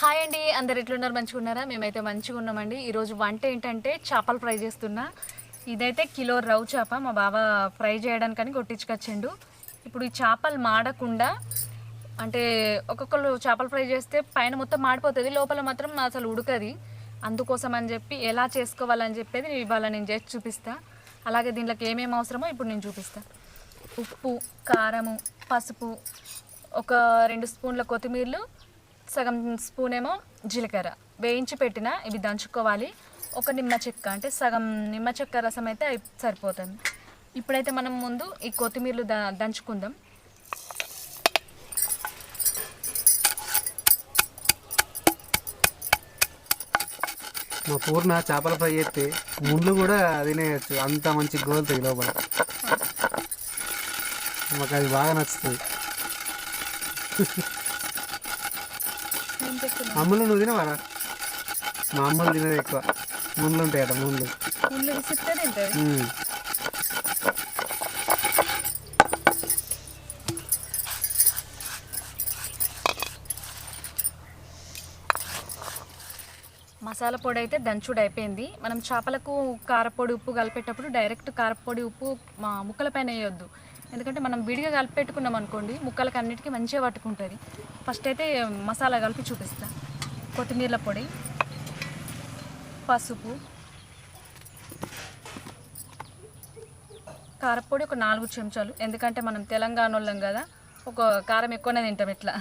Hi అండి, అందరు ఎట్లున్నారు? మంచిగా ఉన్నారా? మేమైతే మంచిగా ఉన్నామండి. ఈరోజు వంట ఏంటంటే చేపలు ఫ్రై చేస్తున్నా. ఇదైతే కిలో రవ్వ చేప మా బావ ఫ్రై చేయడానికని కొట్టించుకొచ్చిండు. ఇప్పుడు ఈ చేపలు మాడకుండా అంటే ఒక్కొక్కరు చేపలు ఫ్రై చేస్తే పైన మొత్తం మాడిపోతుంది, లోపల మాత్రం అసలు ఉడకది. అందుకోసం అని చెప్పి ఎలా చేసుకోవాలని చెప్పేది ఇవాళ నేను చేసి చూపిస్తా. అలాగే దీంట్లోకి ఏమేమి అవసరమో ఇప్పుడు నేను చూపిస్తా. ఉప్పు, కారము, పసుపు, ఒక 2 స్పూన్ల కొత్తిమీరలు, సగం స్పూన్ ఏమో జీలకర్ర వేయించి పెట్టిన ఇవి దంచుకోవాలి. ఒక నిమ్మ చెక్క అంటే సగం నిమ్మ చెక్క రసం అయితే సరిపోతుంది. ఇప్పుడైతే మనం ముందు ఈ కొత్తిమీరలు దంచుకుందాం. మా పూర్ణ చేపల ఫ్రై చేస్తే ముండ్లు కూడా తినేయచ్చు, అంత మంచి గోలుతాయి లోపల. మాకు అది బాగా నచ్చుతుంది. అమ్ములు నువ్వు తినవారా? మా అమ్మలు తినేది ఎక్కువ, ముండ్లు ఉంటాయట. ముండ్లు మసాలా పొడి అయితే దంచుడు అయిపోయింది. మనం చేపలకు కారపొడి ఉప్పు కలిపేటప్పుడు డైరెక్ట్ కారపొడి ఉప్పు మా ముక్కల పైన వేయొద్దు, ఎందుకంటే మనం విడిగా కలిపి పెట్టుకున్నాం అనుకోండి ముక్కలకి అన్నిటికీ మంచిగా పట్టుకుంటుంది. ఫస్ట్ అయితే మసాలా కలిపి చూపిస్తా. కొత్తిమీర పొడి, పసుపు, కారపొడి ఒక 4 చెంచాలు, ఎందుకంటే మనం తెలంగాణ వాళ్ళం కదా, ఒక కారం ఎక్కువనే తింటాం. ఇట్లా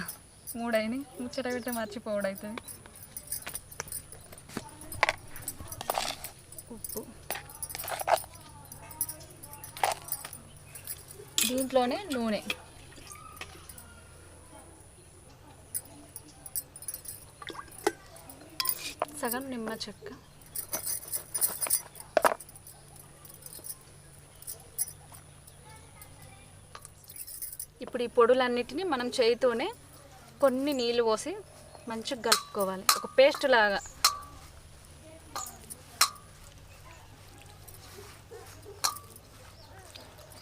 3 అయినాయి, ముచ్చట పెట్టి మర్చిపోవడం అవుతుంది. ఉప్పు, దీంట్లోనే నూనె, సగం నిమ్మ చెక్క, ఇప్పుడు ఈ పొడులన్నిటిని మనం చేయితోనే కొన్ని నీళ్ళు పోసి మంచిగా కలుపుకోవాలి, ఒక పేస్ట్ లాగా.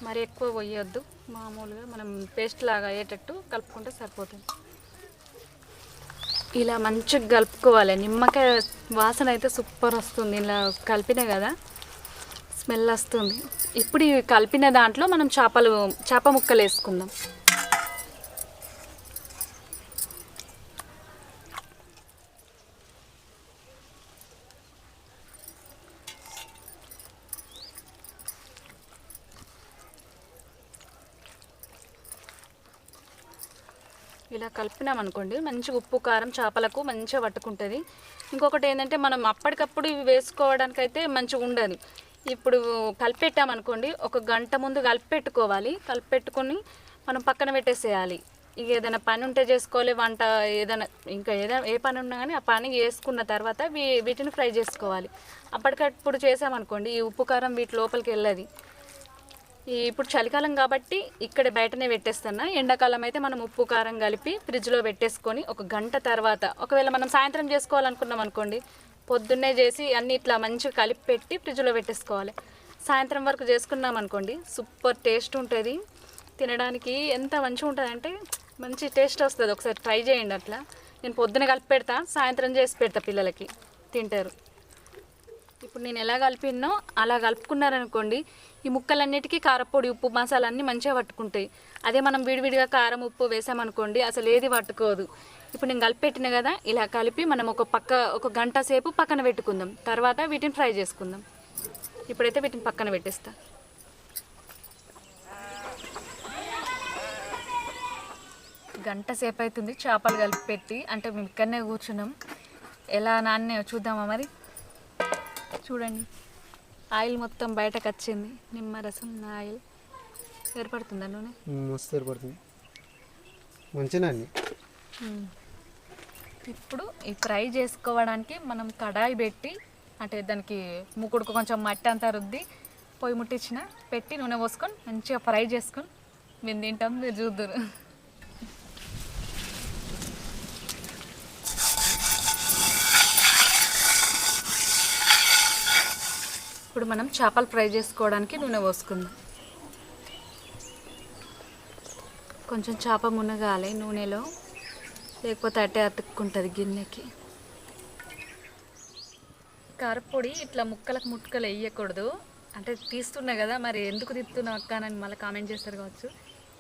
మరి ఎక్కువ పోయొద్దు, మామూలుగా మనం పేస్ట్ లాగా అయ్యేటట్టు కలుపుకుంటే సరిపోతుంది. ఇలా మంచిగా కలుపుకోవాలి. నిమ్మకాయ వాసన అయితే సూపర్ వస్తుంది. ఇలా కలిపిన కదా స్మెల్ వస్తుంది. ఇప్పుడు ఈ కలిపిన దాంట్లో మనం చేప ముక్కలు వేసుకుందాం. ఇలా కలిపినాం అనుకోండి, మంచిగా ఉప్పు కారం చేపలకు మంచిగా పట్టుకుంటుంది. ఇంకొకటి ఏంటంటే మనం అప్పటికప్పుడు ఇవి వేసుకోవడానికి అయితే మంచిగా ఉండదు. ఇప్పుడు కలిపెట్టామనుకోండి, ఒక గంట ముందు కలిపెట్టుకోవాలి. కలిపెట్టుకొని మనం పక్కన పెట్టేసేయాలి. ఇక ఏదైనా పని ఉంటే చేసుకోవాలి, వంట ఏదైనా ఇంకా ఏ పని ఉన్నా కానీ ఆ పని చేసుకున్న తర్వాత వీటిని ఫ్రై చేసుకోవాలి. అప్పటికప్పుడు చేసామనుకోండి ఈ ఉప్పు కారం వీటి లోపలికి వెళ్ళదు. ఇప్పుడు చలికాలం కాబట్టి ఇక్కడ బయటనే పెట్టేస్తున్నా. ఎండాకాలం అయితే మనం ఉప్పు కారం కలిపి ఫ్రిడ్జ్లో పెట్టేసుకొని ఒక గంట తర్వాత, ఒకవేళ మనం సాయంత్రం చేసుకోవాలనుకున్నాం అనుకోండి, పొద్దున్నే చేసి అన్నీ ఇట్లా మంచిగా కలిపి పెట్టి ఫ్రిడ్జ్లో పెట్టేసుకోవాలి. సాయంత్రం వరకు చేసుకున్నాం అనుకోండి, సూపర్ టేస్ట్ ఉంటుంది. తినడానికి ఎంత మంచిగా ఉంటుంది అంటే మంచి టేస్ట్ వస్తుంది. ఒకసారి ట్రై చేయండి. అట్లా నేను పొద్దున కలిపి పెడతా, సాయంత్రం చేసి పెడతా, పిల్లలకి తింటారు. ఇప్పుడు నేను ఎలా కలిపినో అలా కలుపుకున్నారనుకోండి, ఈ ముక్కలన్నిటికీ కారపొడి ఉప్పు మసాలా అన్నీ మంచిగా పట్టుకుంటాయి. అదే మనం విడివిడిగా కారం ఉప్పు వేసామనుకోండి అసలు ఏది పట్టుకోదు. ఇప్పుడు నేను కలిపెట్టిన కదా, ఇలా కలిపి మనం ఒక గంట సేపు పక్కన పెట్టుకుందాం. తర్వాత వీటిని ఫ్రై చేసుకుందాం. ఇప్పుడైతే వీటిని పక్కన పెట్టేస్తా. గంట సేపు అవుతుంది చేపలు కలిపి పెట్టి, అంటే మేము ఇక్కడనే కూర్చున్నాం. ఎలా నాన్నే చూద్దామా మరి? చూడండి, ఆయిల్ మొత్తం బయటకు వచ్చింది. నిమ్మరసం ఆయిల్ ఏర్పడుతుందా? నూనె మస్తు ఏర్పడుతుంది మంచిగా. ఇప్పుడు ఈ ఫ్రై చేసుకోవడానికి మనం కడాయి పెట్టి, అంటే దానికి ముక్కుడుకు కొంచెం మట్టి అంతా రుద్ది పొయ్యి ముట్టించిన పెట్టి నూనె పోసుకొని మంచిగా ఫ్రై చేసుకొని మేము తింటాం. మీరు చూద్దరు. ఇప్పుడు మనం చేపలు ఫ్రై చేసుకోవడానికి నూనె పోసుకుందాం. కొంచెం చేప మునగాలి నూనెలో. లేకపోతే అట్టే అతుక్కుంటుంది గిన్నెకి. కారపొడి ఇట్లా ముక్కలు వేయకూడదు. అంటే తీస్తున్నా కదా, మరి ఎందుకు తిప్పుతున్నావు అక్క అని మళ్ళీ కామెంట్ చేస్తారు కావచ్చు.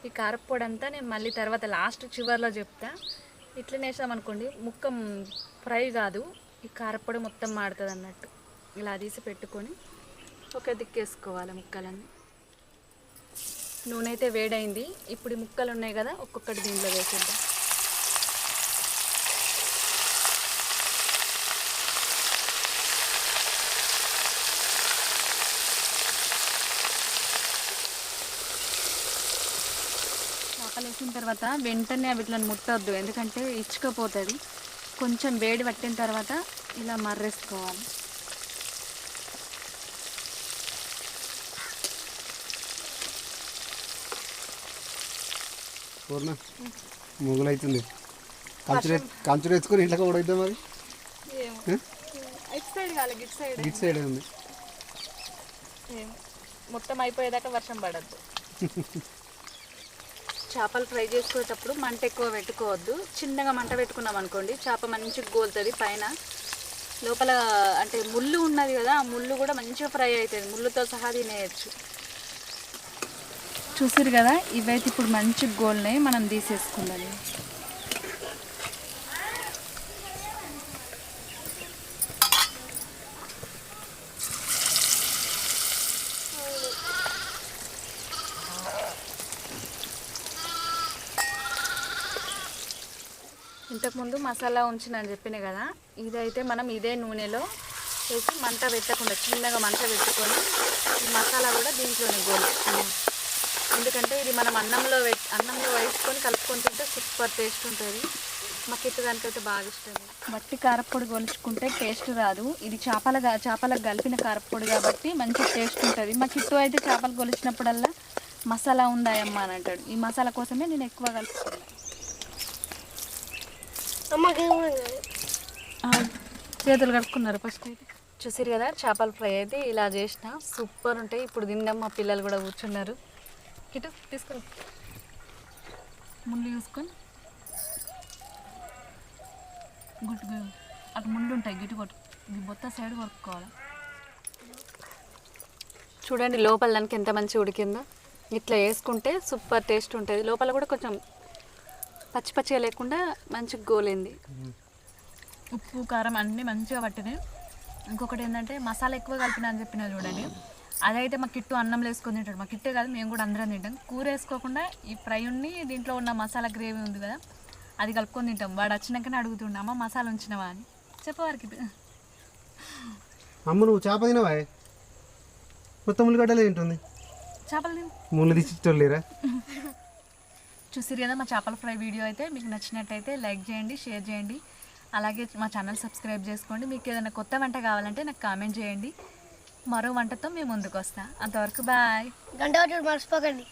ఈ కారపొడి అంతా నేను మళ్ళీ తర్వాత లాస్ట్ చివర్లో చెప్తా. ఇట్లనే వేసామనుకోండి ముక్క ఫ్రై కాదు, ఈ కారపొడి మొత్తం మాడుతుంది అన్నట్టు. ఇలా తీసి పెట్టుకొని ఒక దిక్కేసుకోవాలి ముక్కలన్నీ. నూనె అయితే వేడైంది. ఇప్పుడు ఈ ముక్కలు ఉన్నాయి కదా, ఒక్కొక్కటి దీంట్లో వేసేద్దాం. చేపలు వేసిన తర్వాత వెంటనే వీటిని ముట్టొద్దు, ఎందుకంటే ఇచ్చుకపోతుంది. కొంచెం వేడి పట్టిన తర్వాత ఇలా మర్రేసుకోవాలి. పూర్ణ ముగ్గులు అవుతుంది. కంచుడు వేసుకొని ఇంట్లో కూడా అవుతాం. మరి ఇటు సైడ్ కాలేదు, ఇటు సైడ్ ఇటు సైడ్ ఉంది. మొత్తం అయిపోయేదాకా వర్షం పడద్దు. చేపలు ఫ్రై చేసుకునేటప్పుడు మంట ఎక్కువ పెట్టుకోవద్దు. చిన్నగా మంట పెట్టుకున్నాం అనుకోండి చేప మంచిగా గోలుతుంది. పైన లోపల అంటే ముళ్ళు ఉన్నది కదా, ఆ ముళ్ళు కూడా మంచిగా ఫ్రై అవుతుంది. ముళ్ళుతో సహా తినేయచ్చు. చూసారు కదా, ఇవైతే ఇప్పుడు మంచిగా గోల్నాయి. మనం తీసేసుకుందాం. ఇంతకుముందు మసాలా ఉంచినని చెప్పిన కదా, ఇదైతే మనం ఇదే నూనెలో వేసి మంట పెట్టకుండా చిన్నగా మంట పెట్టుకొని ఈ మసాలా కూడా దీంట్లోనే గోలుచుకున్నాం. ఎందుకంటే ఇది మనం అన్నంలో వేసుకొని కలుపుకొని తింటే సూపర్ టేస్ట్ ఉంటుంది. మా కిట్టు దానికైతే బాగా ఇష్టం. బట్టి కారపొడి గోల్చుకుంటే టేస్ట్ రాదు. ఇది చేపలకు కలిపిన కారపొడి కాబట్టి మంచి టేస్ట్ ఉంటుంది. మా కిట్టు అయితే చేపలు గొలిచినప్పుడల్లా మసాలా ఉందాయమ్మా అని అంటాడు. ఈ మసాలా కోసమే నేను ఎక్కువ కలుపుకున్నాను. చేతులు కడుక్కున్నారు ఫస్ట్ అయితే. చూసారు కదా, చేపల ఫ్రై అయితే ఇలా చేసిన సూపర్ ఉంటాయి. ఇప్పుడు తిందాం. మా పిల్లలు కూడా కూర్చున్నారు. కిటు తీసుకురా, ముళ్ళు చూసుకొని గుట్టు అటు ముళ్ళు ఉంటాయి, గిట్టు కొట్టు. ఇది మొత్తం సైడ్ కొట్టుకోవాలి. చూడండి లోపల దానికి ఎంత మంచిగా ఉడికిందో. ఇట్లా వేసుకుంటే సూపర్ టేస్ట్ ఉంటుంది. లోపల కూడా కొంచెం పచ్చి పచ్చిగా లేకుండా మంచిగా గోలింది. ఉప్పు కారం అన్నీ మంచిగా పట్టినాయి. ఇంకొకటి ఏంటంటే మసాలా ఎక్కువ కలిపిన అని చెప్పిన చూడండి, అదైతే మా కిట్టు అన్నం వేసుకొని తింటాడు. మా కిట్టే కాదు, మేము కూడా అందరం తింటాం. కూర వేసుకోకుండా ఈ ఫ్రై ఉన్ని దీంట్లో ఉన్న మసాలా గ్రేవీ ఉంది కదా, అది కలుపుకొని తింటాం. వాడు వచ్చినాకనే అడుగుతుండే, అమ్మ మసాలా ఉంచినవా అని. చెప్పవారికి అమ్మ నువ్వు చేప తినవా? మొత్తం ముళ్ళగడ్డలే తింటుంది. చేపలు తిను, ముళ్ళు తీసిలేరా? చూసిరు కదా మా చేపల ఫ్రై వీడియో అయితే మీకు నచ్చినట్టయితే లైక్ చేయండి, షేర్ చేయండి. అలాగే మా ఛానల్ సబ్స్క్రైబ్ చేసుకోండి. మీకు ఏదైనా కొత్త వంట కావాలంటే నాకు కామెంట్ చేయండి. మరో వంటతో మేము ముందుకు వస్తాం. అంతవరకు బాయ్. గంట మర్చిపోకండి.